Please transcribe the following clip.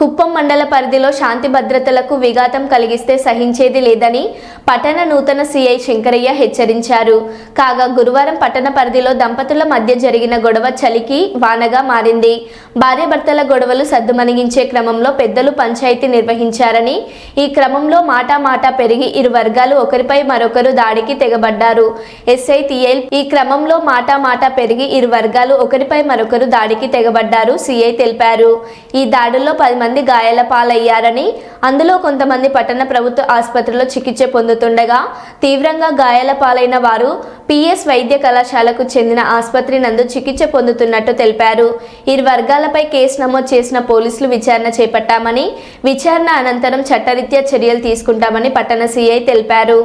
కుప్పం మండల పరిధిలో శాంతి భద్రతలకు విఘాతం కలిగిస్తే సహించేది లేదని పట్టణ నూతన సిఐ శంకరయ్య హెచ్చరించారు. కాగా గురువారం పట్టణ పరిధిలో దంపతుల మధ్య జరిగిన గొడవ చలికి వానగా మారింది. భార్యాభర్తల గొడవలు సద్దుమణిగించే క్రమంలో పెద్దలు పంచాయతీ నిర్వహించారని, ఈ క్రమంలో మాటా పెరిగి ఇరు వర్గాలు ఒకరిపై మరొకరు దాడికి తెగబడ్డారు. ఎస్ఐ టిఎల్ ఈ క్రమంలో మాటా పెరిగి ఇరు వర్గాలు ఒకరిపై మరొకరు దాడికి తెగబడ్డారు సిఐ తెలిపారు. ఈ దాడుల్లో 10 మంది గాయాల పాలయ్యారని, అందులో కొంతమంది పట్టణ ప్రభుత్వ ఆసుపత్రిలో చికిత్స పొందుతుండగా తీవ్రంగా గాయాల పాలైన వారు పిఎస్ వైద్య కళాశాలకు చెందిన ఆసుపత్రి నందు చికిత్స పొందుతున్నట్టు తెలిపారు. ఇరు వర్గాలపై కేసు నమోదు చేసిన పోలీసులు విచారణ చేపట్టామని, విచారణ అనంతరం చట్టరీత్యా చర్యలు తీసుకుంటామని పట్టణ సిఐ తెలిపారు.